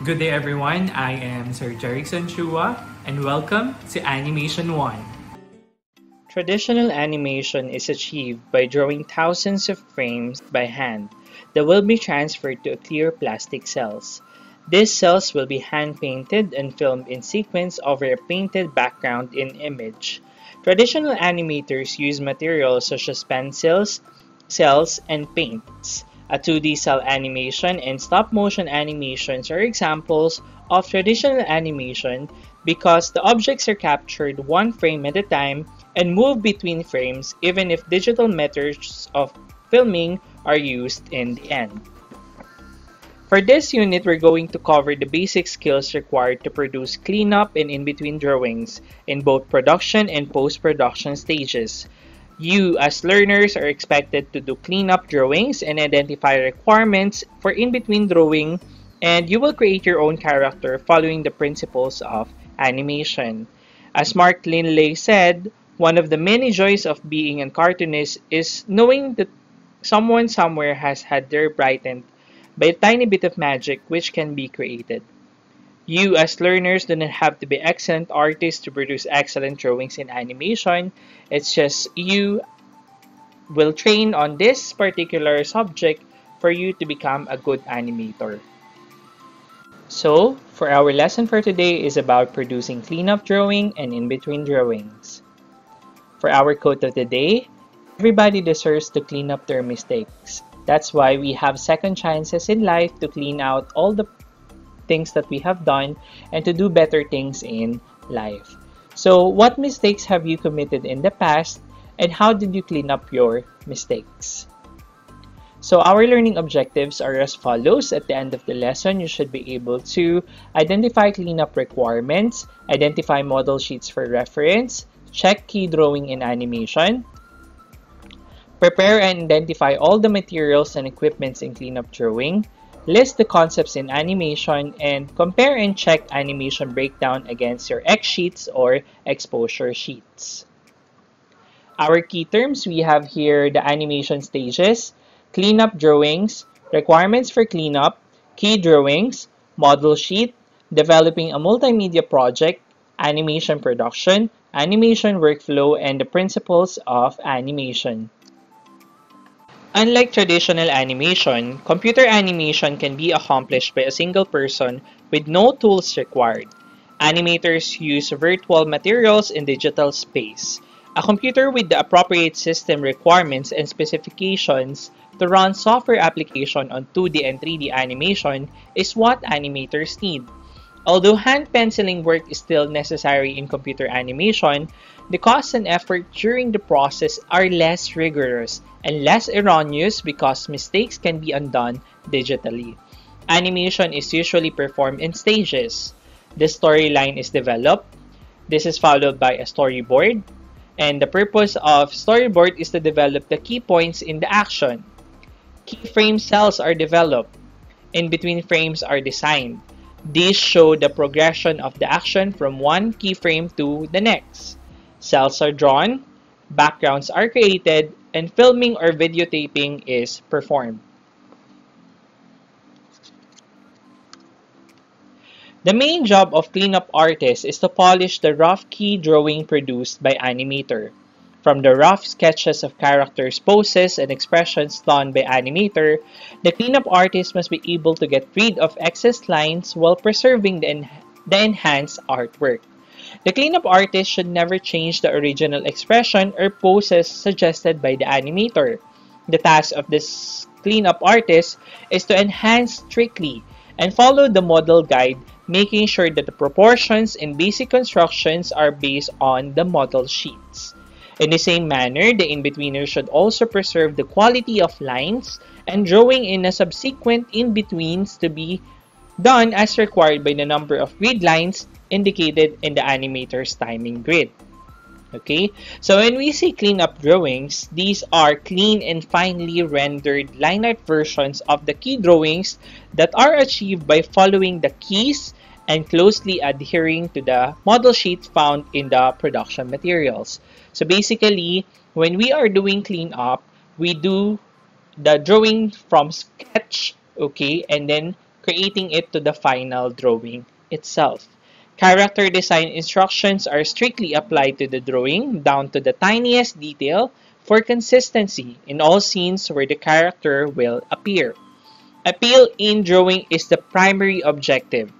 Good day everyone, I am Sir Jerickson Chua and welcome to Animation 1. Traditional animation is achieved by drawing thousands of frames by hand that will be transferred to clear plastic cells. These cells will be hand painted and filmed in sequence over a painted background in image. Traditional animators use materials such as pencils, cells, and paints. A 2D cell animation and stop motion animations are examples of traditional animation because the objects are captured one frame at a time and move between frames even if digital methods of filming are used in the end. For this unit, we're going to cover the basic skills required to produce cleanup and in-between drawings in both production and post-production stages. You, as learners, are expected to do cleanup drawings and identify requirements for in-between drawing, and you will create your own character following the principles of animation. As Mark Linley said, one of the many joys of being a cartoonist is knowing that someone somewhere has had their brightened by a tiny bit of magic which can be created. You, as learners, do not have to be excellent artists to produce excellent drawings in animation. It's just you will train on this particular subject for you to become a good animator. So, for our lesson for today is about producing cleanup drawing and in-between drawings. For our quote of the day, everybody deserves to clean up their mistakes. That's why we have second chances in life to clean out all the things that we have done and to do better things in life. So, what mistakes have you committed in the past and how did you clean up your mistakes? So, our learning objectives are as follows. At the end of the lesson, you should be able to identify cleanup requirements, identify model sheets for reference, check key drawing in animation, prepare and identify all the materials and equipments in cleanup drawing, list the concepts in animation, and compare and check animation breakdown against your X sheets or exposure sheets. Our key terms, we have here the animation stages, cleanup drawings, requirements for cleanup, key drawings, model sheet, developing a multimedia project, animation production, animation workflow, and the principles of animation. Unlike traditional animation, computer animation can be accomplished by a single person with no tools required. Animators use virtual materials in digital space. A computer with the appropriate system requirements and specifications to run software application on 2D and 3D animation is what animators need. Although hand penciling work is still necessary in computer animation, the cost and effort during the process are less rigorous and less erroneous because mistakes can be undone digitally. Animation is usually performed in stages. The storyline is developed. This is followed by a storyboard. And the purpose of storyboard is to develop the key points in the action. Keyframe cells are developed. In between frames are designed. These show the progression of the action from one keyframe to the next. Cells are drawn, backgrounds are created, and filming or videotaping is performed. The main job of cleanup artists is to polish the rough key drawing produced by animator. From the rough sketches of characters' poses and expressions done by animator, the cleanup artist must be able to get rid of excess lines while preserving the enhanced artwork. The cleanup artist should never change the original expression or poses suggested by the animator. The task of this cleanup artist is to enhance strictly and follow the model guide, making sure that the proportions and basic constructions are based on the model sheets. In the same manner, the in-betweener should also preserve the quality of lines and drawing in a subsequent in-betweens to be done as required by the number of grid lines indicated in the animator's timing grid. Okay, so when we see cleanup drawings, these are clean and finely rendered line art versions of the key drawings that are achieved by following the keys and closely adhering to the model sheet found in the production materials. So basically, when we are doing cleanup, we do the drawing from sketch, okay, and then creating it to the final drawing itself. Character design instructions are strictly applied to the drawing down to the tiniest detail for consistency in all scenes where the character will appear. Appeal in drawing is the primary objective,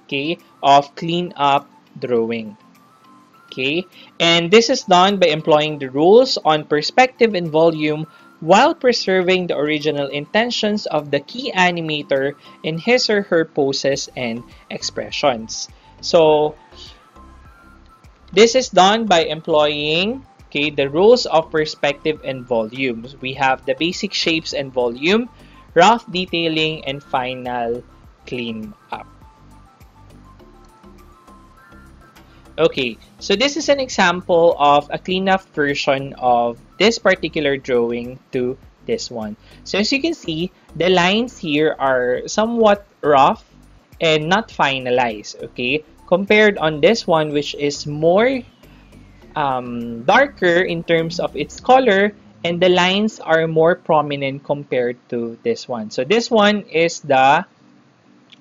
okay, of clean-up drawing. Okay, and this is done by employing the rules on perspective and volume while preserving the original intentions of the key animator in his or her poses and expressions. So, this is done by employing, okay, the rules of perspective and volume. We have the basic shapes and volume, rough detailing, and final clean up. Okay, so this is an example of a cleanup version of this particular drawing to this one. So as you can see, the lines here are somewhat rough and not finalized, okay? Compared on this one, which is more darker in terms of its color, and the lines are more prominent compared to this one. So this one is the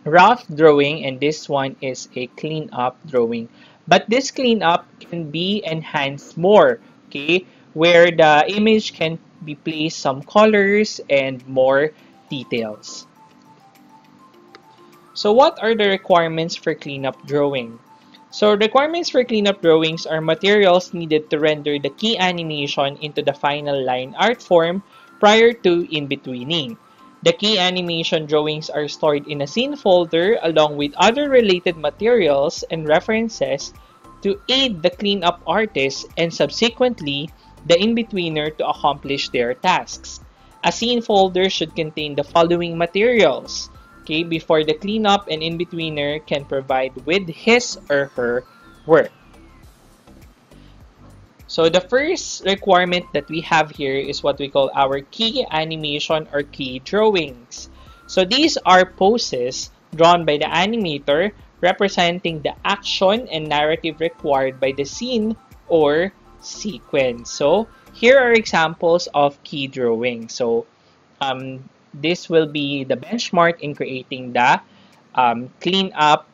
rough drawing and this one is a clean up drawing. But this cleanup can be enhanced more, okay, where the image can be placed some colors and more details. So what are the requirements for cleanup drawing? So requirements for cleanup drawings are materials needed to render the key animation into the final line art form prior to in-betweening. The key animation drawings are stored in a scene folder along with other related materials and references to aid the cleanup artist and subsequently the in-betweener to accomplish their tasks. A scene folder should contain the following materials, okay, before the cleanup and in-betweener can provide with his or her work. So the first requirement that we have here is what we call our key animation or key drawings. So these are poses drawn by the animator representing the action and narrative required by the scene or sequence. So here are examples of key drawing. So this will be the benchmark in creating the clean up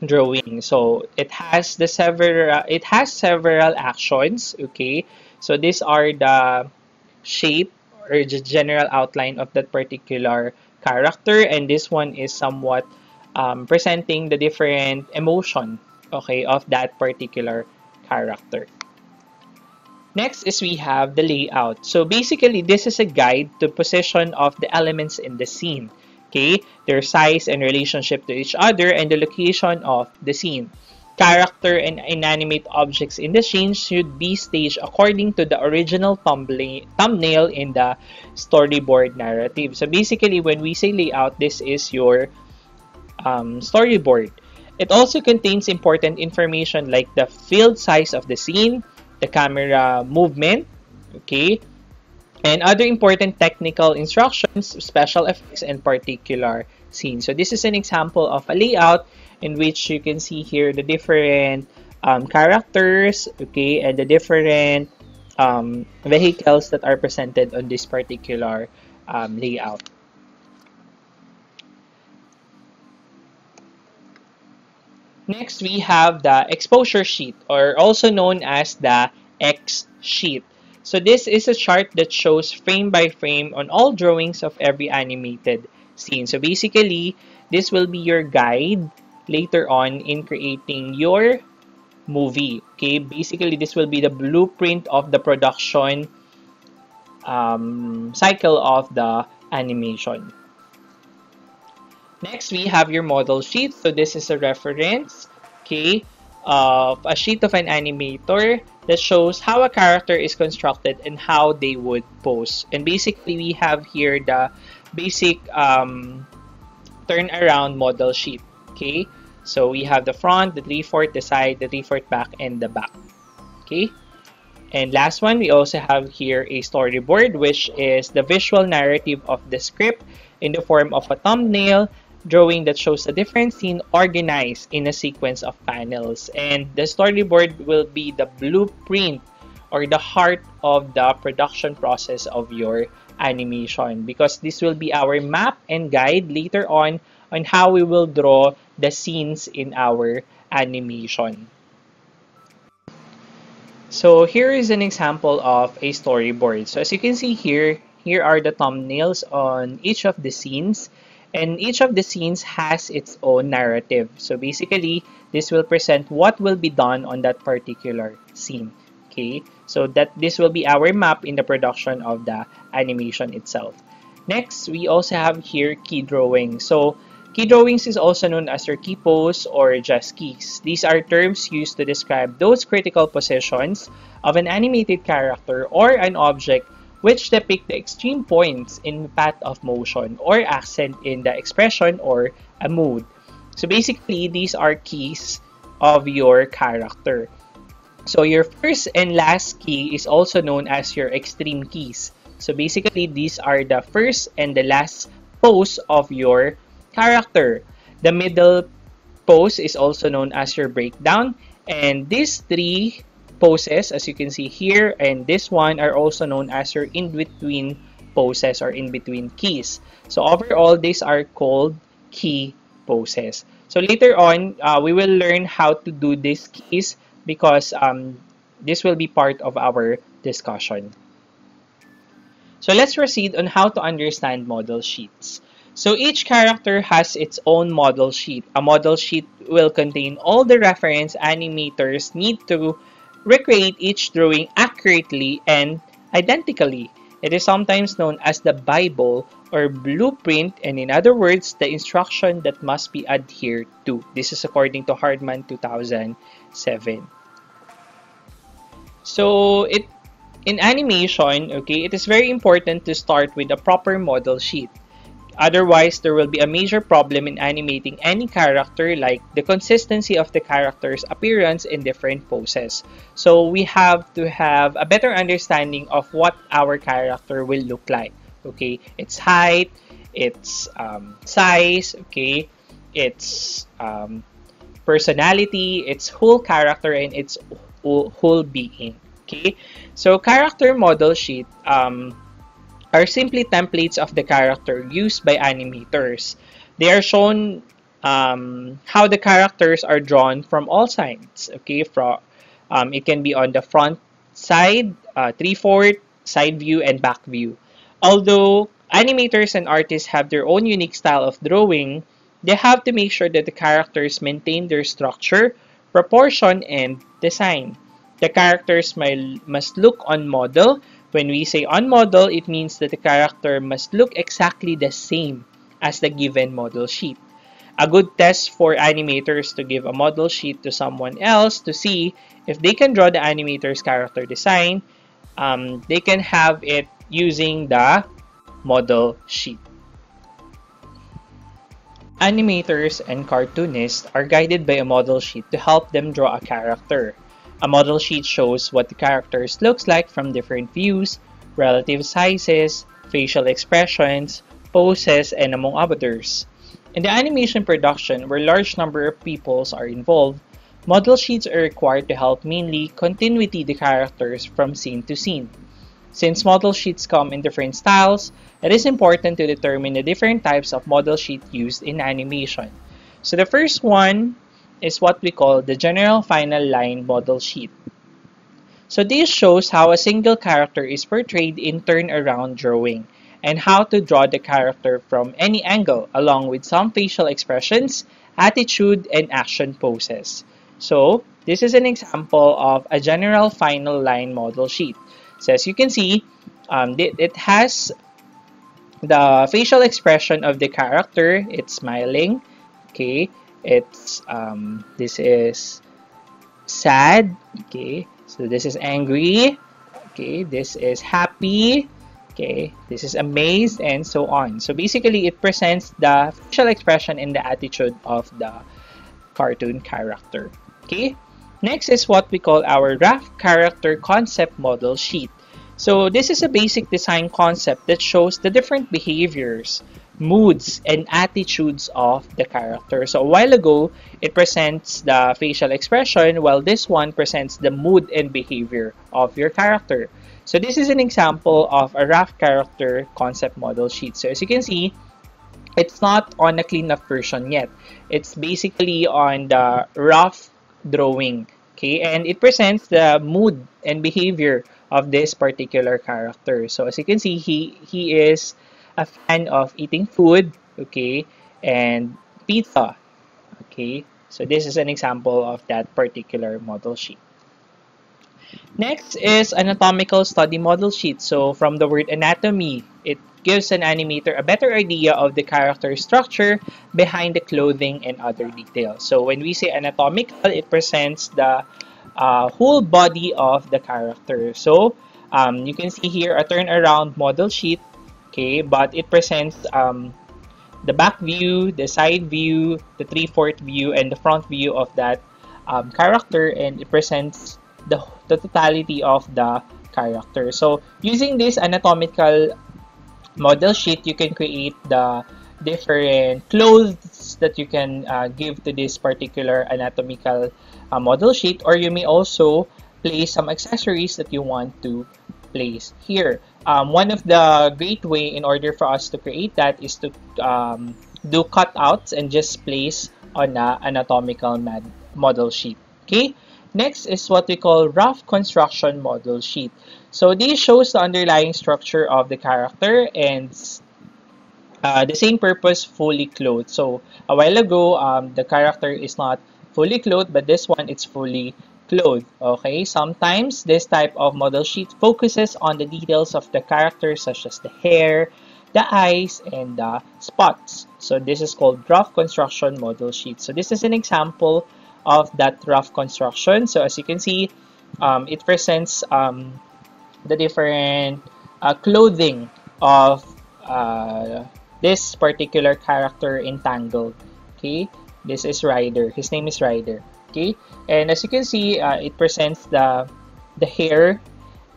drawing. So it has several actions, okay? So these are the shape or the general outline of that particular character, and this one is somewhat presenting the different emotion, okay, of that particular character. Next is we have the layout. So basically, this is a guide to position of the elements in the scene. Okay, their size and relationship to each other and the location of the scene. Character and inanimate objects in the scene should be staged according to the original thumbnail in the storyboard narrative. So basically, when we say layout, this is your storyboard. It also contains important information like the field size of the scene, the camera movement, okay, and other important technical instructions, special effects, and particular scenes. So this is an example of a layout in which you can see here the different characters, okay, and the different vehicles that are presented on this particular layout. Next, we have the exposure sheet, or also known as the X sheet. So this is a chart that shows frame by frame on all drawings of every animated scene. So basically, this will be your guide later on in creating your movie. Okay, basically this will be the blueprint of the production cycle of the animation. Next, we have your model sheet. So this is a reference, okay, of a sheet of an animator that shows how a character is constructed and how they would pose. And basically, we have here the basic turnaround model sheet. Okay, so we have the front, the 3/4, the side, the 3/4 back, and the back. Okay, and last one, we also have here a storyboard, which is the visual narrative of the script in the form of a thumbnail drawing that shows a different scene organized in a sequence of panels. And the storyboard will be the blueprint or the heart of the production process of your animation, because this will be our map and guide later on on how we will draw the scenes in our animation. So here is an example of a storyboard. So as you can see here, here are the thumbnails on each of the scenes, and each of the scenes has its own narrative. So basically, this will present what will be done on that particular scene. Okay, so that this will be our map in the production of the animation itself. Next, we also have here key drawing. So key drawings is also known as your key pose or just keys. These are terms used to describe those critical positions of an animated character or an object which depict the extreme points in path of motion or accent in the expression or a mood. So basically, these are keys of your character. So your first and last key is also known as your extreme keys. So basically, these are the first and the last pose of your character. The middle pose is also known as your breakdown, and these three poses, as you can see here, and this one are also known as your in-between poses or in-between keys. So overall, these are called key poses. So later on, we will learn how to do these keys because this will be part of our discussion. So let's proceed on how to understand model sheets. So each character has its own model sheet. A model sheet will contain all the reference animators need to recreate each drawing accurately and identically. It is sometimes known as the Bible or blueprint, and in other words, the instruction that must be adhered to. This is according to Hardman 2007. So in animation, okay, it is very important to start with a proper model sheet. Otherwise, there will be a major problem in animating any character, like the consistency of the character's appearance in different poses. So we have to have a better understanding of what our character will look like. Okay, its height, its size, okay, its personality, its whole character, and its whole being. Okay, so character model sheet are simply templates of the character used by animators. They are shown how the characters are drawn from all sides. Okay, it can be on the front side, 3/4, side view, and back view. Although animators and artists have their own unique style of drawing, they have to make sure that the characters maintain their structure, proportion, and design. The characters must look on model. When we say on model, it means that the character must look exactly the same as the given model sheet. A good test for animators to give a model sheet to someone else to see if they can draw the animator's character design, they can have it using the model sheet. Animators and cartoonists are guided by a model sheet to help them draw a character. A model sheet shows what the characters looks like from different views, relative sizes, facial expressions, poses, and among others. In the animation production, where large number of peoples are involved, model sheets are required to help mainly continuity the characters from scene to scene. Since model sheets come in different styles, it is important to determine the different types of model sheet used in animation. So the first one is what we call the general final line model sheet. So this shows how a single character is portrayed in turnaround drawing and how to draw the character from any angle along with some facial expressions, attitude, and action poses. So this is an example of a general final line model sheet. So as you can see, it has the facial expression of the character. It's smiling, okay. It's this is sad, okay, so this is angry, okay, this is happy, okay, this is amazed, and so on. So basically it presents the facial expression and the attitude of the cartoon character. Okay, next is what we call our rough character concept model sheet. So this is a basic design concept that shows the different behaviors, moods, and attitudes of the character. So a while ago, it presents the facial expression, while this one presents the mood and behavior of your character. So this is an example of a rough character concept model sheet. So as you can see, It's not on a clean-up version yet. It's basically on the rough drawing. Okay, and it presents the mood and behavior of this particular character. So as you can see, he is a fan of eating food, okay, and pizza. Okay, so this is an example of that particular model sheet. Next is anatomical study model sheet. So from the word anatomy, it gives an animator a better idea of the character structure behind the clothing and other details. So when we say anatomical, it presents the whole body of the character. So you can see here a turnaround model sheet, okay, but it presents the back view, the side view, the 3/4 view, and the front view of that character, and it presents the totality of the character. So using this anatomical model sheet, you can create the different clothes that you can give to this particular anatomical model sheet, or you may also place some accessories that you want to place here. One of the great way in order for us to create that is to do cutouts and just place on a anatomical model sheet. Okay. Next is what we call rough construction model sheet. So this shows the underlying structure of the character and the same purpose fully clothed. So a while ago, the character is not fully clothed, but this one it's fully clothed. Okay, sometimes this type of model sheet focuses on the details of the character, such as the hair, the eyes, and the spots. So this is called rough construction model sheet. So this is an example of that rough construction. So as you can see, it presents the different clothing of this particular character in Tangled. Okay, this is Ryder. His name is Ryder. Okay, and as you can see, it presents the hair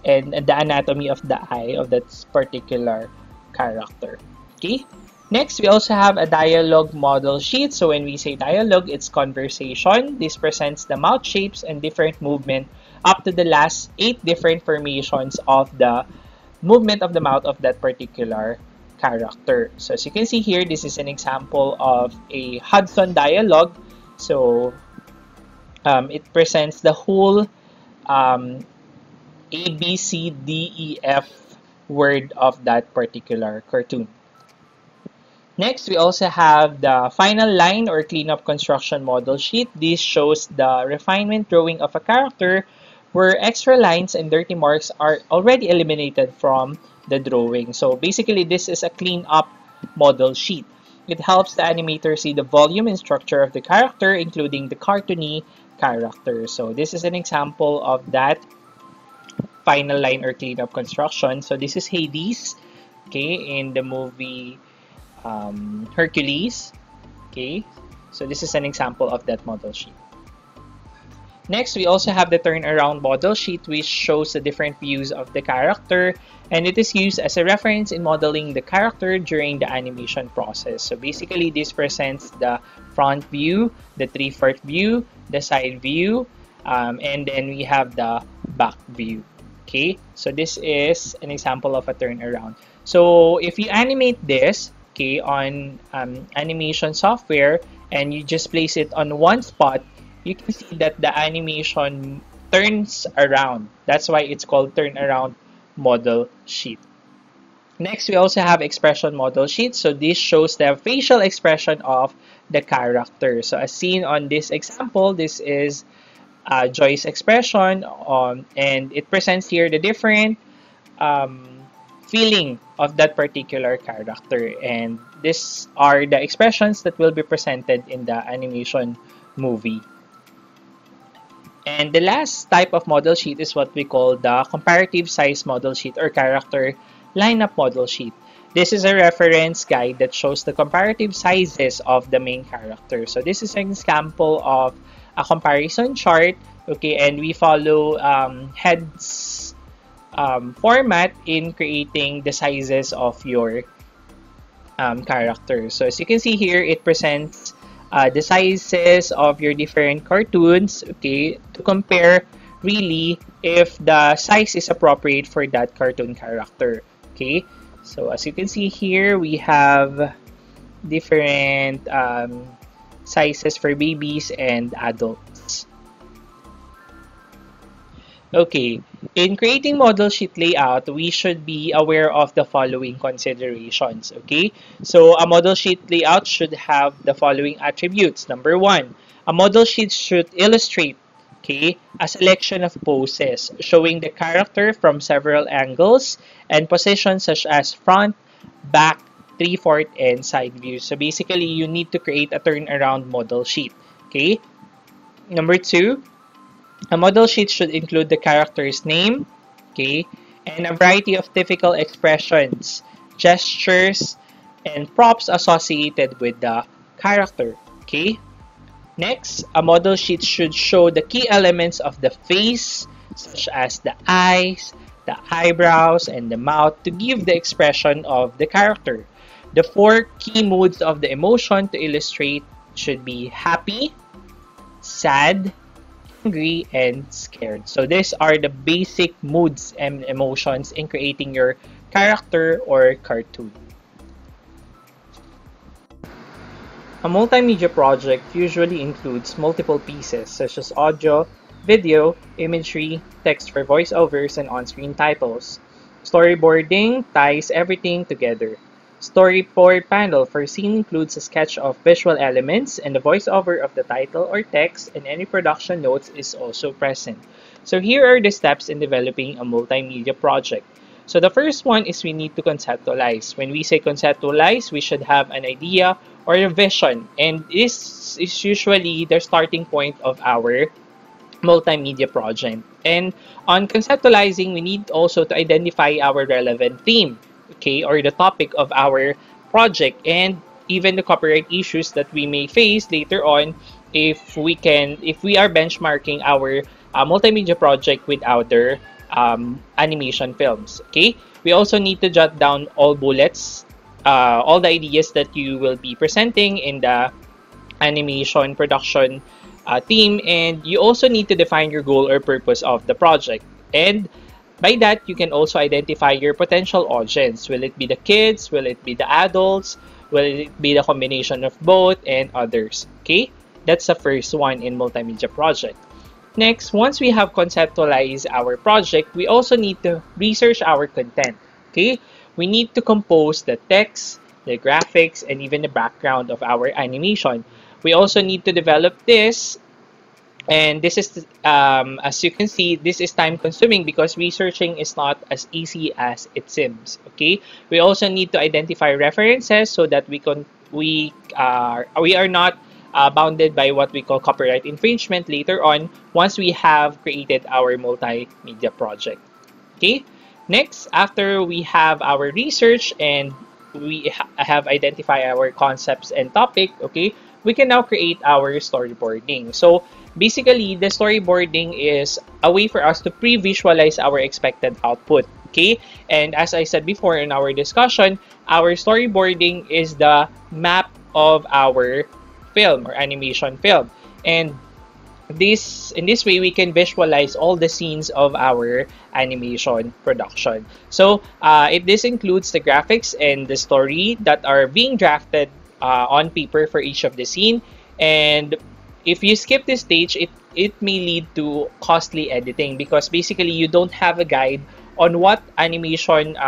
and the anatomy of the eye of that particular character. Okay. Next, we also have a dialogue model sheet. So when we say dialogue, it's conversation. This presents the mouth shapes and different movement up to the last 8 different formations of the movement of the mouth of that particular character. So as you can see here, this is an example of a Hudson dialogue. So it presents the whole A, B, C, D, E, F word of that particular cartoon. Next, we also have the final line or cleanup construction model sheet. This shows the refinement drawing of a character where extra lines and dirty marks are already eliminated from the drawing. So basically, this is a clean-up model sheet. It helps the animator see the volume and structure of the character, including the cartoony character. So this is an example of that final line or cleanup construction. So this is Hades, okay, in the movie Hercules. Okay, so this is an example of that model sheet. Next, we also have the turnaround model sheet, which shows the different views of the character, and it is used as a reference in modeling the character during the animation process. So basically, this presents the front view, the 3/4 view, the side view, and then we have the back view. Okay, so this is an example of a turnaround. So if you animate this, okay, on animation software, and you just place it on one spot, you can see that the animation turns around. That's why it's called turnaround model sheet. Next, we also have expression model sheet. So this shows the facial expression of the character. So as seen on this example, this is Joy's expression, and it presents here the different feeling of that particular character, and these are the expressions that will be presented in the animation movie. And the last type of model sheet is what we call the comparative size model sheet or character lineup model sheet. This is a reference guide that shows the comparative sizes of the main character. So this is an example of a comparison chart, okay, and we follow heads format in creating the sizes of your character. So as you can see here, it presents the sizes of your different cartoons, okay, to compare really if the size is appropriate for that cartoon character. Okay, so as you can see here, we have different sizes for babies and adults. Okay, in creating model sheet layout, we should be aware of the following considerations. Okay, so a model sheet layout should have the following attributes. Number one, a model sheet should illustrate, okay, a selection of poses showing the character from several angles and positions such as front, back, 3/4, and side views. So basically, you need to create a turnaround model sheet. Okay, number two, a model sheet should include the character's name, okay, and a variety of typical expressions, gestures, and props associated with the character, okay. Next, a model sheet should show the key elements of the face, such as the eyes, the eyebrows, and the mouth to give the expression of the character. The four key moods of the emotion to illustrate should be happy, sad, angry, and scared. So these are the basic moods and emotions in creating your character or cartoon. A multimedia project usually includes multiple pieces such as audio, video, imagery, text for voiceovers, and on-screen titles. Storyboarding ties everything together. Storyboard panel for scene includes a sketch of visual elements, and the voiceover of the title or text and any production notes is also present. So here are the steps in developing a multimedia project. So the first one is we need to conceptualize. When we say conceptualize, we should have an idea or a vision, and this is usually the starting point of our multimedia project. And on conceptualizing, we need also to identify our relevant theme, okay, or the topic of our project, and even the copyright issues that we may face later on if we are benchmarking our multimedia project with other animation films. Okay, we also need to jot down all bullets, all the ideas that you will be presenting in the animation production team, and you also need to define your goal or purpose of the project. And by that, you can also identify your potential audience. Will it be the kids? Will it be the adults? Will it be the combination of both and others? Okay, that's the first one in multimedia project. Next, once we have conceptualized our project, we also need to research our content. Okay, we need to compose the text, the graphics, and even the background of our animation. We also need to develop this, and this is, as you can see, this is time consuming because researching is not as easy as it seems. Okay, we also need to identify references so that we are not bounded by what we call copyright infringement later on once we have created our multimedia project. Okay, next, after we have our research and we have identified our concepts and topic, okay, we can now create our storyboarding. So basically, the storyboarding is a way for us to pre-visualize our expected output. Okay, and as I said before in our discussion, our storyboarding is the map of our film or animation film, and in this way we can visualize all the scenes of our animation production. So this includes the graphics and the story that are being drafted on paper for each of the scene, and if you skip this stage, it may lead to costly editing because basically you don't have a guide on what animation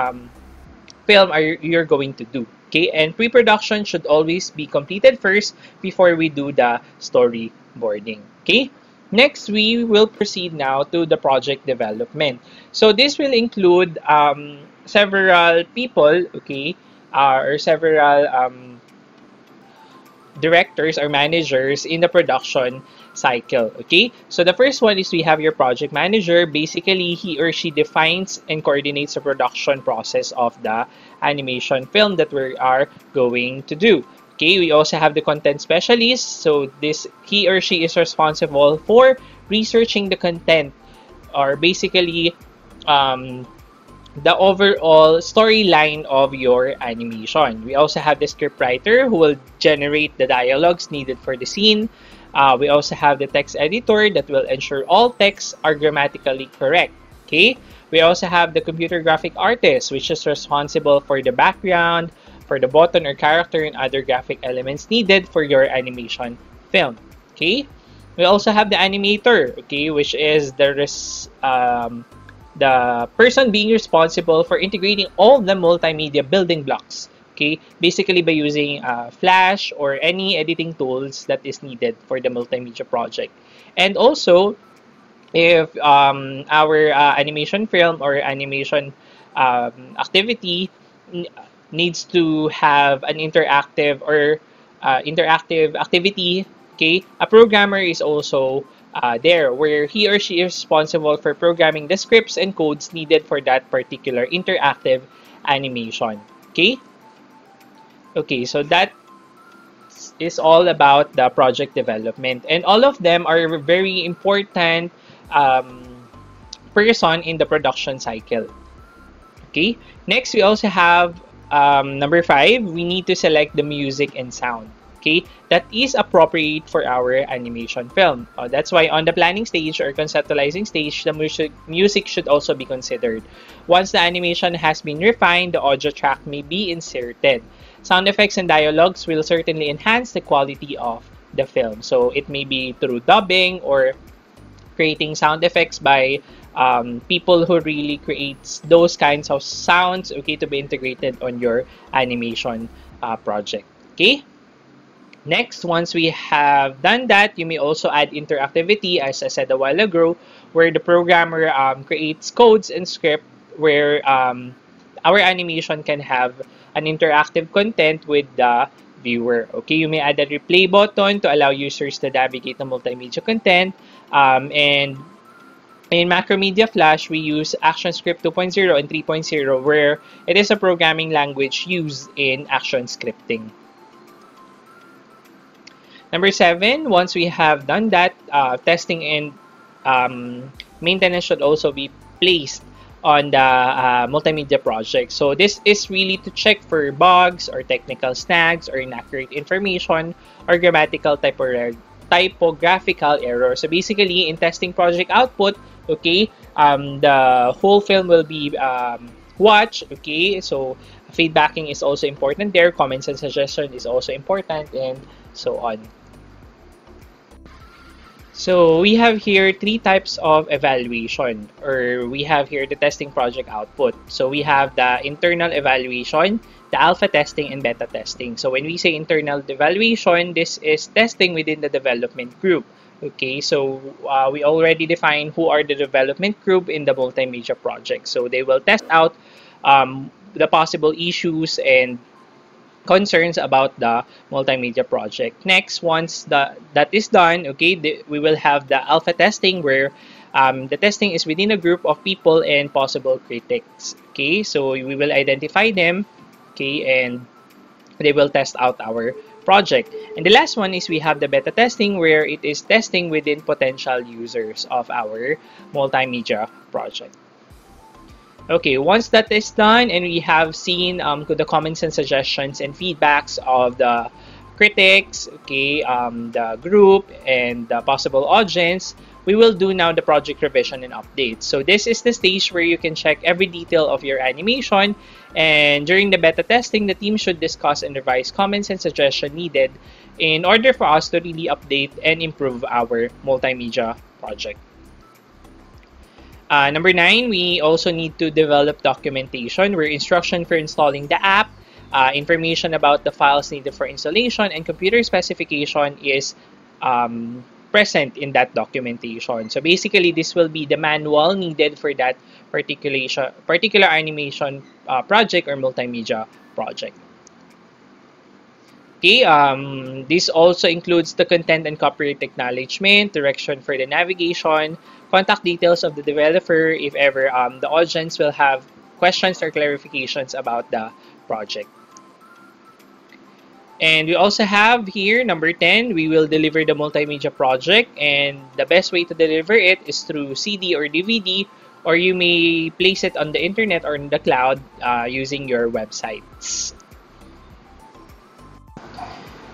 film you're going to do. Okay, and pre-production should always be completed first before we do the storyboarding. Okay, next we will proceed now to the project development. So this will include several people, okay, or several directors or managers in the production cycle. Okay, so the first one is we have your project manager. Basically, he or she defines and coordinates the production process of the animation film that we are going to do. Okay, we also have the content specialist. So he or she is responsible for researching the content, or basically the overall storyline of your animation. We also have the scriptwriter who will generate the dialogues needed for the scene. We also have the text editor that will ensure all texts are grammatically correct. Okay. We also have the computer graphic artist, which is responsible for the background, for the button or character and other graphic elements needed for your animation film. Okay, we also have the animator, okay, which is the person being responsible for integrating all the multimedia building blocks, okay, basically by using Flash or any editing tools that is needed for the multimedia project. And also, if our animation film or animation activity needs to have an interactive or interactive activity, okay, a programmer is also there where he or she is responsible for programming the scripts and codes needed for that particular interactive animation. Okay? Okay, so that is all about the project development. And all of them are very important um, person in the production cycle. Okay, next we also have number 5, we need to select the music and sound. Okay, that is appropriate for our animation film. That's why on the planning stage or conceptualizing stage, the music should also be considered. Once the animation has been refined, the audio track may be inserted. Sound effects and dialogues will certainly enhance the quality of the film. So it may be through dubbing or creating sound effects by people who really creates those kinds of sounds, okay, to be integrated on your animation project. Okay. Next, once we have done that, you may also add interactivity, as I said a while ago, where the programmer creates codes and script where our animation can have an interactive content with the viewer. Okay, you may add a replay button to allow users to navigate the multimedia content. And in Macromedia Flash, we use ActionScript 2.0 and 3.0, where it is a programming language used in action scripting. Number 7, once we have done that, testing and maintenance should also be placed on the multimedia project. So this is really to check for bugs or technical snags or inaccurate information or grammatical typographical error. So basically, in testing project output, okay, the whole film will be watched, okay, so feedbacking is also important there, comments and suggestion is also important, and so on. So we have here 3 types of evaluation, or we have here the testing project output. So we have the internal evaluation, the alpha testing, and beta testing. So when we say internal evaluation, this is testing within the development group. Okay, so we already define who are the development group in the multimedia project. So they will test out the possible issues and concerns about the multimedia project. Next, once that is done, okay, we will have the alpha testing, where the testing is within a group of people and possible critics. Okay, so we will identify them, okay, and they will test out our project. And the last one is we have the beta testing, where it is testing within potential users of our multimedia project. Okay, once that is done and we have seen the comments and suggestions and feedbacks of the critics, okay, the group, and the possible audience, we will do now the project revision and update. So this is the stage where you can check every detail of your animation, and during the beta testing, the team should discuss and revise comments and suggestions needed in order for us to really update and improve our multimedia project. Number 9, we also need to develop documentation, where instruction for installing the app, information about the files needed for installation, and computer specification is present in that documentation. So basically, this will be the manual needed for that particular animation project or multimedia project. Okay, this also includes the content and copyright acknowledgement, direction for the navigation, contact details of the developer if ever the audience will have questions or clarifications about the project. And we also have here number 10, we will deliver the multimedia project, and the best way to deliver it is through CD or DVD, or you may place it on the internet or in the cloud using your websites.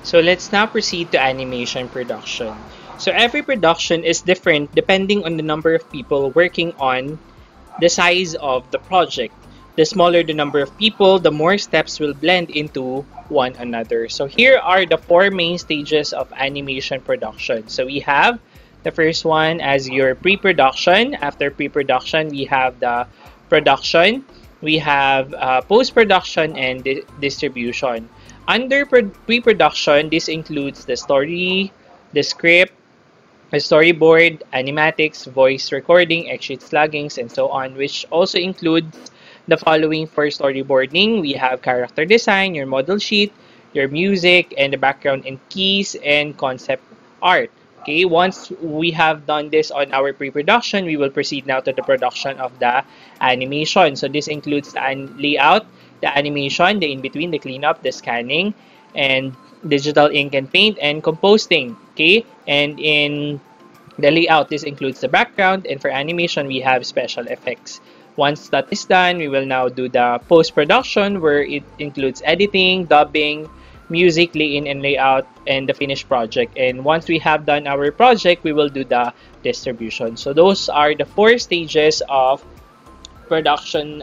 So let's now proceed to animation production. So every production is different depending on the number of people working on the size of the project. The smaller the number of people, the more steps will blend into one another. So here are the four main stages of animation production. So we have the first one as your pre-production. After pre-production, we have the production. We have post-production and distribution. Under pre-production, this includes the story, the script, a storyboard, animatics, voice recording, X-sheet sluggings, and so on, which also includes the following for storyboarding. We have character design, your model sheet, your music, and the background and keys, and concept art. Okay, once we have done this on our pre-production, we will proceed now to the production of the animation. So this includes the layout, the animation, the in-between, the cleanup, the scanning, and digital ink and paint, and composting. Okay, and in the layout, this includes the background, and for animation, we have special effects. Once that is done, we will now do the post-production, where it includes editing, dubbing, music, lay-in and layout, and the finished project. And once we have done our project, we will do the distribution. So those are the four stages of production,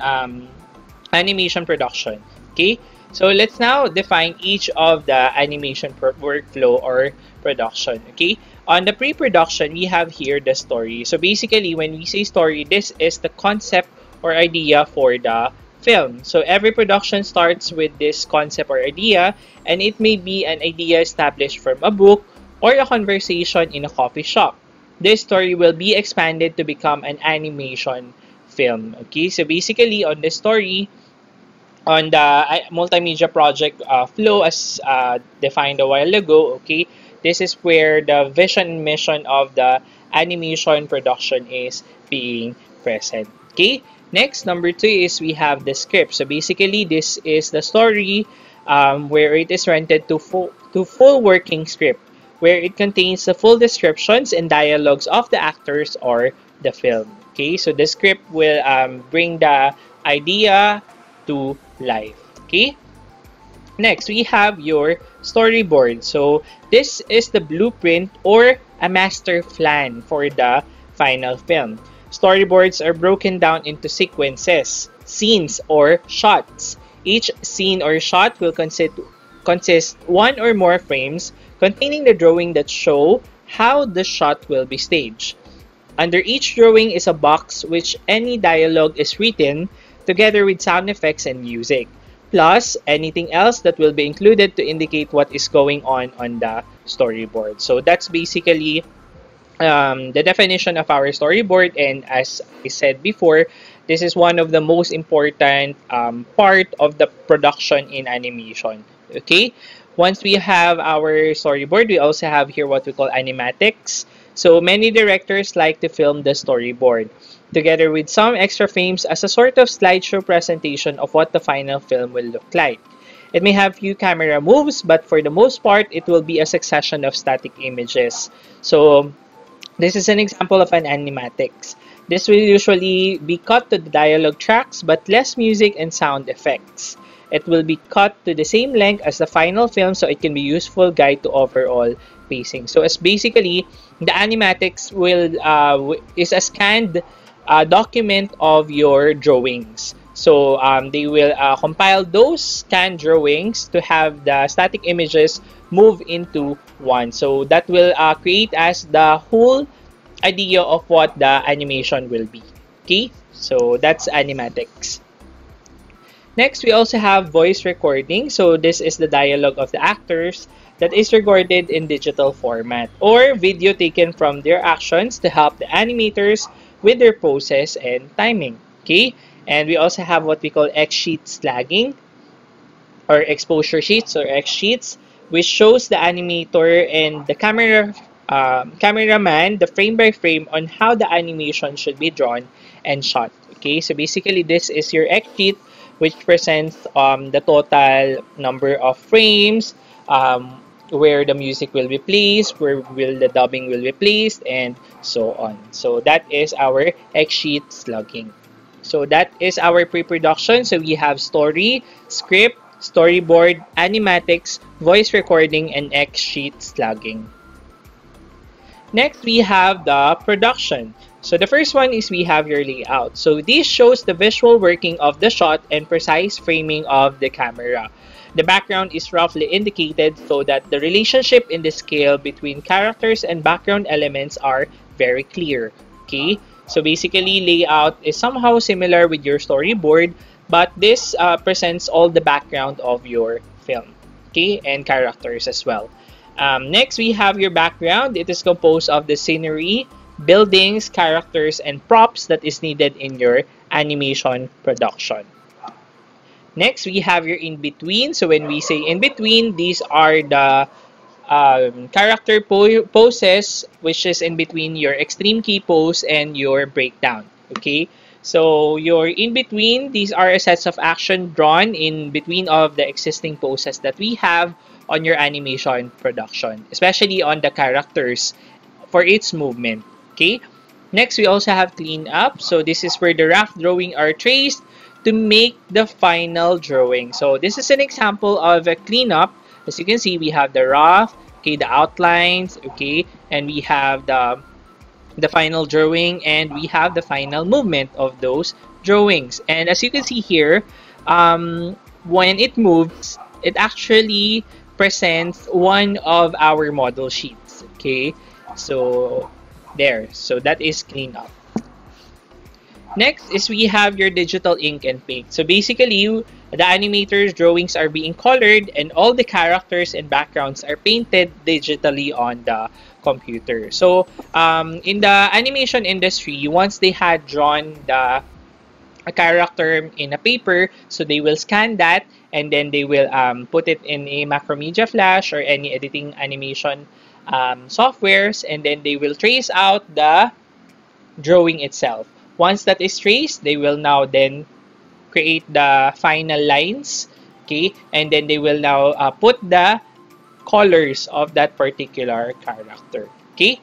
animation production. Okay, so let's now define each of the animation workflow or production. Okay, on the pre-production, we have here the story. So basically, when we say story, this is the concept or idea for the film. So every production starts with this concept or idea, and it may be an idea established from a book or a conversation in a coffee shop. This story will be expanded to become an animation film. Okay, so basically on the story, on the multimedia project flow as defined a while ago, okay, this is where the vision and mission of the animation production is being present. Okay, next, number 2 is we have the script. So basically, this is the story where it is rented to full working script, where it contains the full descriptions and dialogues of the actors or the film. Okay, so the script will bring the idea to life. Okay, next we have your storyboard. So this is the blueprint or a master plan for the final film. Storyboards are broken down into sequences, scenes, or shots. Each scene or shot will consist one or more frames containing the drawing that show how the shot will be staged. Under each drawing is a box which any dialogue is written together with sound effects and music, plus anything else that will be included to indicate what is going on the storyboard. So that's basically the definition of our storyboard, and as I said before, this is one of the most important part of the production in animation. Okay, once we have our storyboard, we also have here what we call animatics. So many directors like to film the storyboard together with some extra frames as a sort of slideshow presentation of what the final film will look like. It may have few camera moves, but for the most part, it will be a succession of static images. So this is an example of an animatics. This will usually be cut to the dialogue tracks, but less music and sound effects. It will be cut to the same length as the final film, so it can be a useful guide to overall pacing. So as basically, the animatics is a scanned document of your drawings. So they will compile those scanned drawings to have the static images move into one. So that will create as the whole idea of what the animation will be. Okay, so that's animatics. Next, we also have voice recording. So this is the dialogue of the actors that is recorded in digital format or video taken from their actions to help the animators with their poses and timing. Okay, and we also have what we call X-sheet slugging or exposure sheets or X-sheets, which shows the animator and the cameraman the frame by frame on how the animation should be drawn and shot. Okay, so basically this is your X-sheet, which presents the total number of frames, where the music will be placed, where the dubbing will be placed, and so on. So that is our X-sheet slugging. So that is our pre-production. So we have story, script, storyboard, animatics, voice recording, and X-sheet slugging. Next, we have the production. So the first one is we have your layout. So this shows the visual working of the shot and precise framing of the camera. The background is roughly indicated so that the relationship in the scale between characters and background elements are very clear. Okay, so basically layout is somehow similar with your storyboard, but this presents all the background of your film, okay, and characters as well. Next, we have your background. It is composed of the scenery, buildings, characters, and props that is needed in your animation production. Next, we have your in-between. So when we say in-between, these are the character poses, which is in between your extreme key pose and your breakdown. Okay, so your in-between, these are sets of action drawn in between of the existing poses that we have on your animation production, especially on the characters for its movement. Okay. Next, we also have clean up. So this is where the rough drawing are traced to make the final drawing. So this is an example of a cleanup. As you can see, we have the rough, okay, the outlines, okay, and we have the final drawing, and we have the final movement of those drawings. And as you can see here, when it moves, it actually presents one of our model sheets. Okay, so there. So that is clean up. Next is we have your digital ink and paint. So basically, the animator's drawings are being colored and all the characters and backgrounds are painted digitally on the computer. So in the animation industry, once they had drawn a character in a paper, so they will scan that and then they will put it in a Macromedia Flash or any editing animation softwares, and then they will trace out the drawing itself. Once that is traced, they will now then create the final lines, okay, and then they will now put the colors of that particular character. Okay.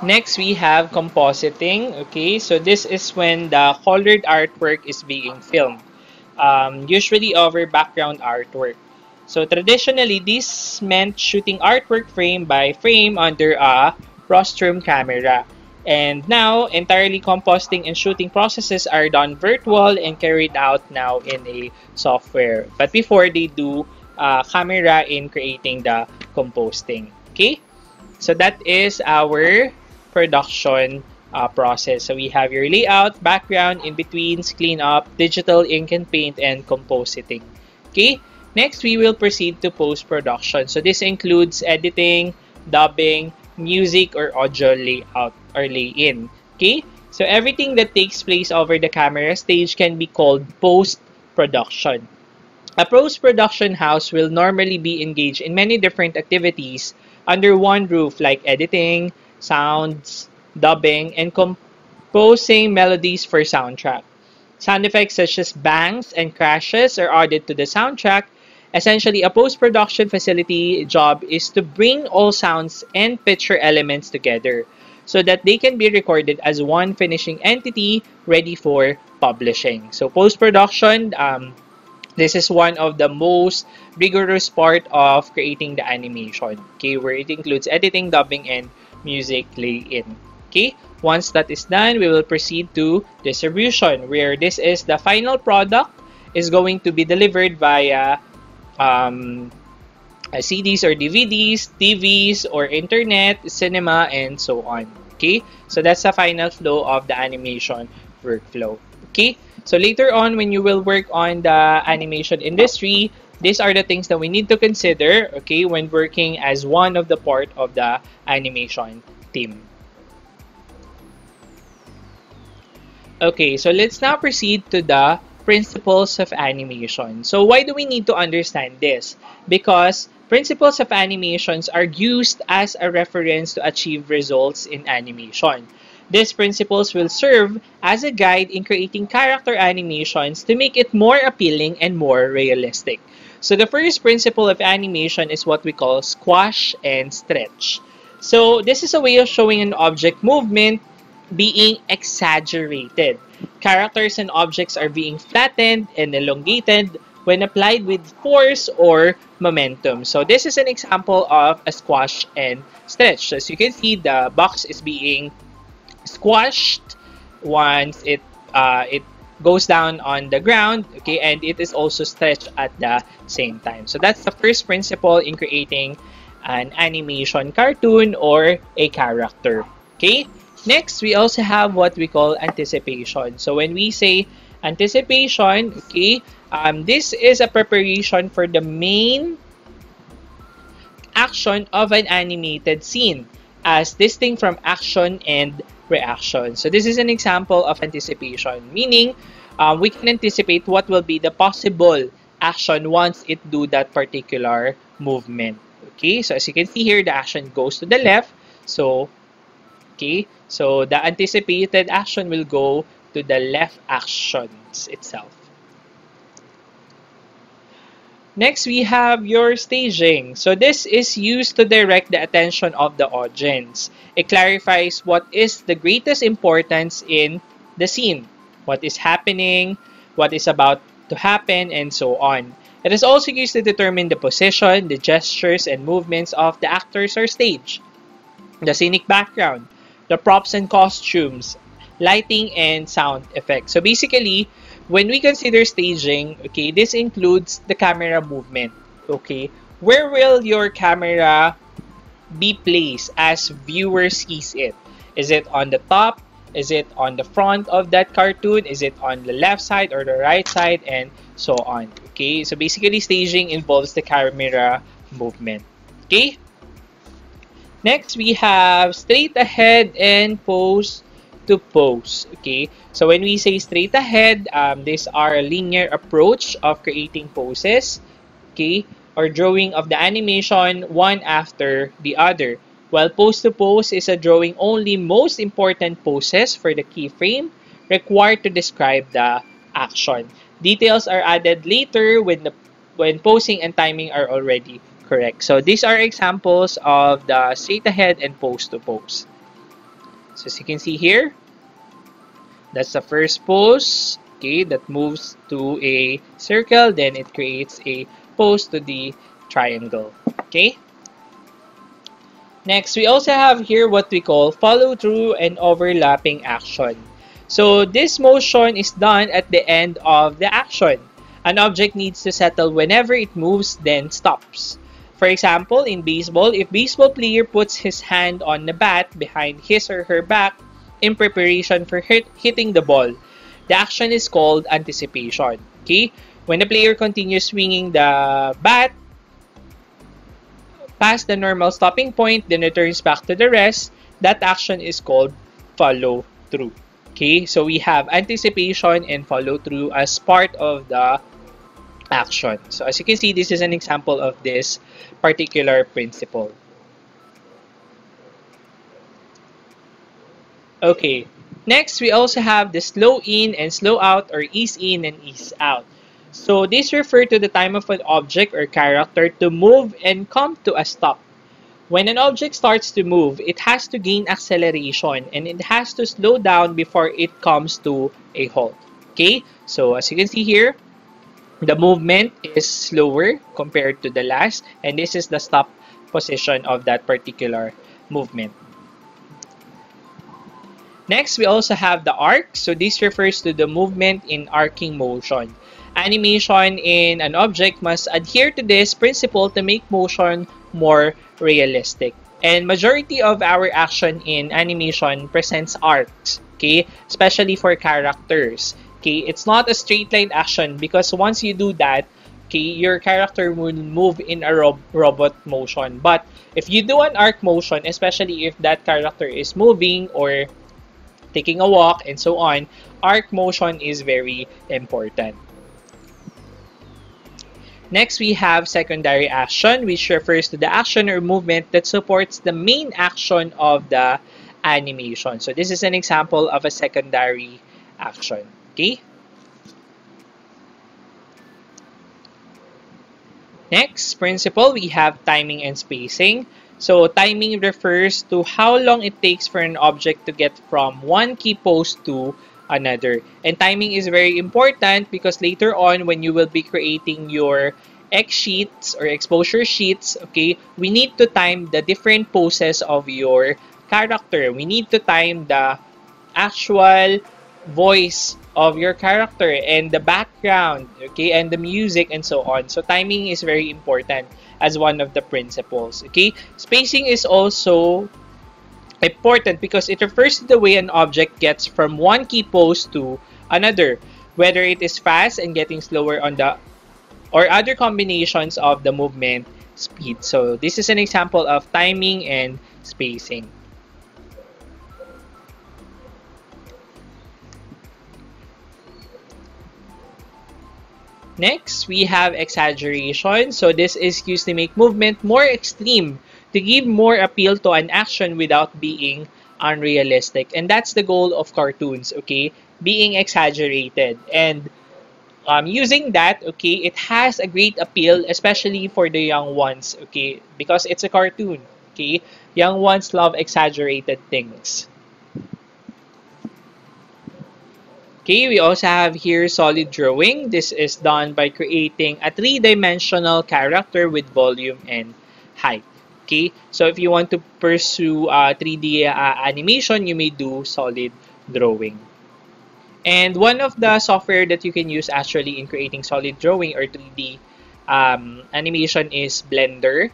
Next, we have compositing. Okay, so this is when the colored artwork is being filmed, usually over background artwork. So traditionally, this meant shooting artwork frame by frame under a rostrum camera. And now, entirely composting and shooting processes are done virtual and carried out now in a software. But before, they do camera in creating the composting. Okay? So that is our production process. So we have your layout, background, in-betweens, cleanup, digital ink and paint, and compositing. Okay? Next, we will proceed to post-production. So this includes editing, dubbing, music, or audio layout or lay-in. Okay? So everything that takes place over the camera stage can be called post-production. A post-production house will normally be engaged in many different activities under one roof, like editing, sounds, dubbing, and composing melodies for soundtrack. Sound effects such as bangs and crashes are added to the soundtrack. Essentially, a post-production facility job is to bring all sounds and picture elements together so that they can be recorded as one finishing entity ready for publishing. So post-production, this is one of the most rigorous part of creating the animation, okay, where it includes editing, dubbing, and music lay-in. Okay, once that is done, we will proceed to distribution, where this is the final product is going to be delivered via CDs or DVDs, TVs, or internet, cinema, and so on. Okay, so that's the final flow of the animation workflow. Okay, so later on when you will work on the animation industry, these are the things that we need to consider, okay, when working as one of the part of the animation team. Okay, so let's now proceed to the principles of animation. So why do we need to understand this? Because principles of animations are used as a reference to achieve results in animation. These principles will serve as a guide in creating character animations to make it more appealing and more realistic. So the first principle of animation is what we call squash and stretch. So this is a way of showing an object movement being exaggerated. Characters and objects are being flattened and elongated when applied with force or momentum. So this is an example of a squash and stretch. So as you can see, the box is being squashed once it goes down on the ground, okay, and it is also stretched at the same time. So that's the first principle in creating an animation cartoon or a character. Okay, next we also have what we call anticipation. So when we say anticipation, okay, this is a preparation for the main action of an animated scene as distinct from action and reaction. So this is an example of anticipation, meaning we can anticipate what will be the possible action once it do that particular movement. Okay, so as you can see here, the action goes to the left. So, okay, so the anticipated action will go to the left actions itself. Next, we have your staging. So this is used to direct the attention of the audience. It clarifies what is the greatest importance in the scene, what is happening, what is about to happen, and so on. It is also used to determine the position, the gestures, and movements of the actors or stage, the scenic background, the props and costumes, lighting, and sound effects. So basically, when we consider staging, okay, this includes the camera movement, okay? Where will your camera be placed as viewer sees it? Is it on the top? Is it on the front of that cartoon? Is it on the left side or the right side? And so on, okay? So basically, staging involves the camera movement, okay? Next, we have straight ahead and pose to pose, okay? So when we say straight ahead, these are a linear approach of creating poses, okay? Or drawing of the animation one after the other. While pose to pose is a drawing only most important poses for the keyframe required to describe the action. Details are added later when posing and timing are already correct. So these are examples of the straight ahead and pose to pose. So as you can see here, that's the first pose, okay, that moves to a circle, then it creates a pose to the triangle, okay? Next, we also have here what we call follow-through and overlapping action. So this motion is done at the end of the action. An object needs to settle whenever it moves, then stops. For example, in baseball, if baseball player puts his hand on the bat behind his or her back in preparation for hitting the ball, the action is called anticipation. Okay? When the player continues swinging the bat past the normal stopping point, then returns back to the rest, that action is called follow through. Okay? So we have anticipation and follow through as part of the action. So as you can see, this is an example of this particular principle. Okay, next we also have the slow in and slow out, or ease in and ease out. So these refer to the time of an object or character to move and come to a stop. When an object starts to move, it has to gain acceleration and it has to slow down before it comes to a halt. Okay, so as you can see here, the movement is slower compared to the last, and this is the stop position of that particular movement. Next, we also have the arc. So this refers to the movement in arcing motion. Animation in an object must adhere to this principle to make motion more realistic. And majority of our action in animation presents arcs, okay, especially for characters. Okay, it's not a straight line action because once you do that, okay, your character will move in a robot motion. But if you do an arc motion, especially if that character is moving or taking a walk and so on, arc motion is very important. Next, we have secondary action, which refers to the action or movement that supports the main action of the animation. So this is an example of a secondary action. Okay. Next principle, we have timing and spacing. So timing refers to how long it takes for an object to get from one key pose to another. And timing is very important because later on when you will be creating your X sheets or exposure sheets, okay, we need to time the different poses of your character. We need to time the actual voice of your character and the background, okay, and the music and so on. So timing is very important as one of the principles, okay? Spacing is also important because it refers to the way an object gets from one key pose to another, whether it is fast and getting slower on the or other combinations of the movement speed. So this is an example of timing and spacing. Next, we have exaggeration. So this is used to make movement more extreme, to give more appeal to an action without being unrealistic. And that's the goal of cartoons, okay? Being exaggerated. And using that, okay, it has a great appeal, especially for the young ones, okay? Because it's a cartoon, okay? Young ones love exaggerated things. Okay, we also have here solid drawing. This is done by creating a three-dimensional character with volume and height. Okay, so if you want to pursue 3D animation, you may do solid drawing. And one of the software that you can use actually in creating solid drawing or 3D animation is Blender.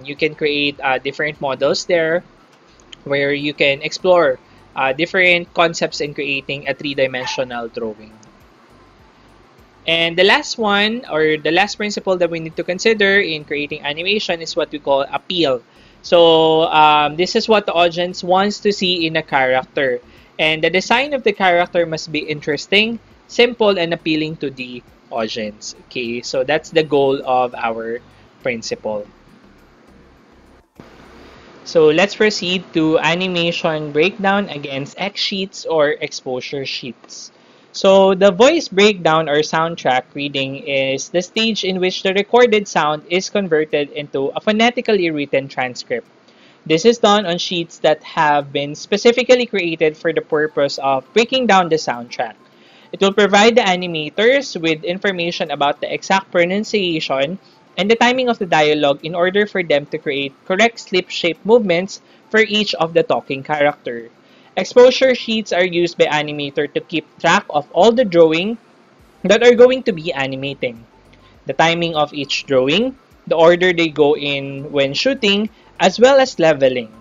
You can create different models there where you can explore different concepts in creating a three-dimensional drawing. And the last one, or the last principle that we need to consider in creating animation is what we call appeal. So this is what the audience wants to see in a character. And the design of the character must be interesting, simple, and appealing to the audience. Okay, so that's the goal of our principle. So let's proceed to animation breakdown against X sheets or exposure sheets. So the voice breakdown or soundtrack reading is the stage in which the recorded sound is converted into a phonetically written transcript. This is done on sheets that have been specifically created for the purpose of breaking down the soundtrack. It will provide the animators with information about the exact pronunciation and the timing of the dialogue in order for them to create correct slip-shape movements for each of the talking character. Exposure sheets are used by animator to keep track of all the drawing that are going to be animating, the timing of each drawing, the order they go in when shooting, as well as leveling.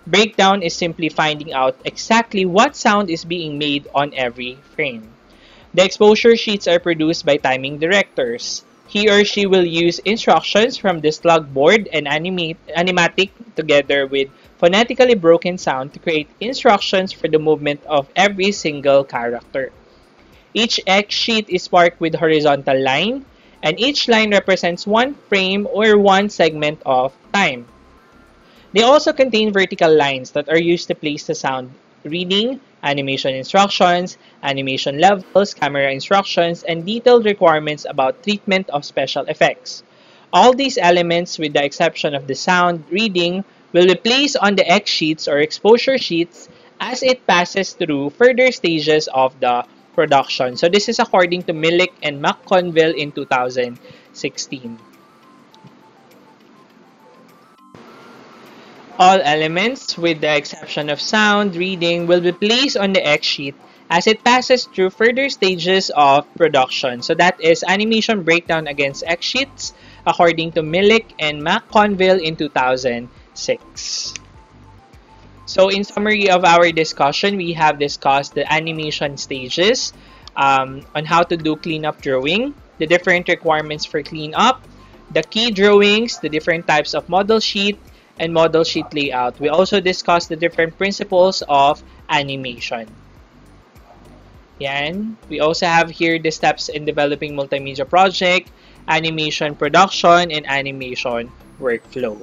Breakdown is simply finding out exactly what sound is being made on every frame. The exposure sheets are produced by timing directors. He or she will use instructions from the slug board and animatic together with phonetically broken sound to create instructions for the movement of every single character. Each X sheet is marked with horizontal line, and each line represents one frame or one segment of time. They also contain vertical lines that are used to place the sound reading, animation instructions, animation levels, camera instructions, and detailed requirements about treatment of special effects. All these elements, with the exception of the sound reading, will be placed on the X sheets or exposure sheets as it passes through further stages of the production. So this is according to Millick and McConville in 2016. All elements, with the exception of sound reading, will be placed on the X sheet as it passes through further stages of production. So that is animation breakdown against X sheets according to Millick and McConville in 2006. So in summary of our discussion, we have discussed the animation stages on how to do cleanup drawing, the different requirements for cleanup, the key drawings, the different types of model sheet, and model sheet layout. We also discussed the different principles of animation. Yan. We also have here the steps in developing multimedia project, animation production, and animation workflow.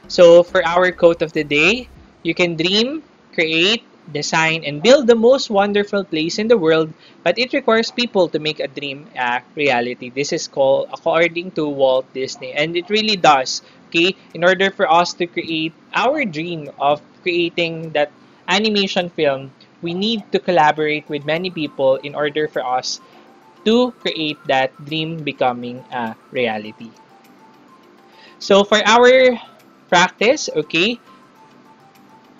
So for our quote of the day, you can dream, create, design, and build the most wonderful place in the world, but it requires people to make a dream a reality. This is called according to Walt Disney, and it really does. Okay, in order for us to create our dream of creating that animation film, we need to collaborate with many people in order for us to create that dream becoming a reality. So for our practice, okay,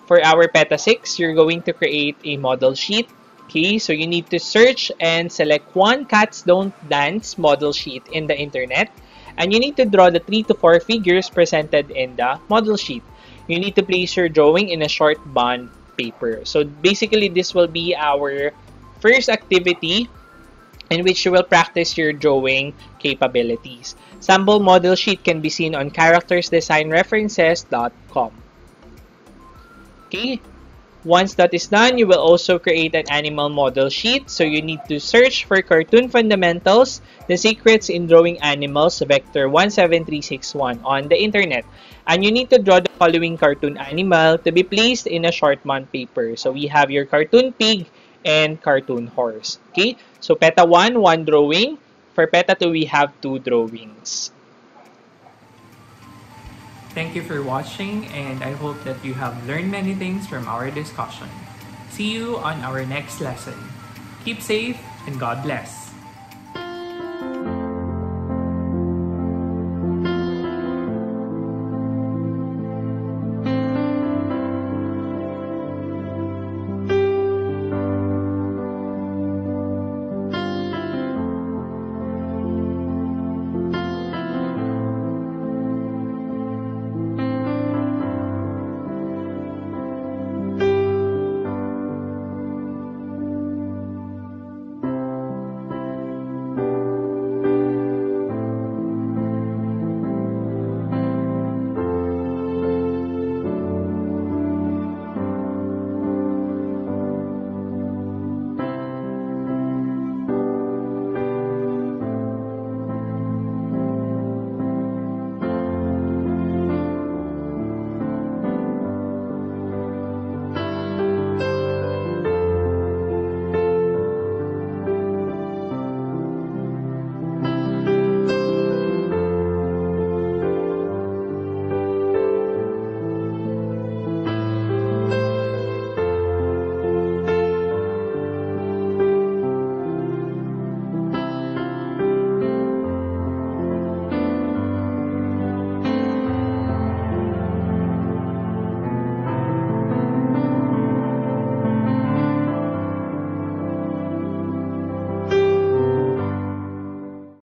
For our PETA 6, you're going to create a model sheet. Okay, so you need to search and select one Cats Don't Dance model sheet in the internet. And you need to draw the 3 to 4 figures presented in the model sheet. You need to place your drawing in a short bond paper. So basically, this will be our first activity in which you will practice your drawing capabilities. Sample model sheet can be seen on charactersdesignreferences.com. Okay, once that is done, you will also create an animal model sheet. So you need to search for Cartoon Fundamentals, The Secrets in Drawing Animals, Vector 17361 on the internet. And you need to draw the following cartoon animal to be placed in a short bond paper. So we have your cartoon pig and cartoon horse. Okay, so PETA 1, 1 drawing. For PETA 2, we have 2 drawings. Thank you for watching, and I hope that you have learned many things from our discussion. See you on our next lesson. Keep safe and God bless.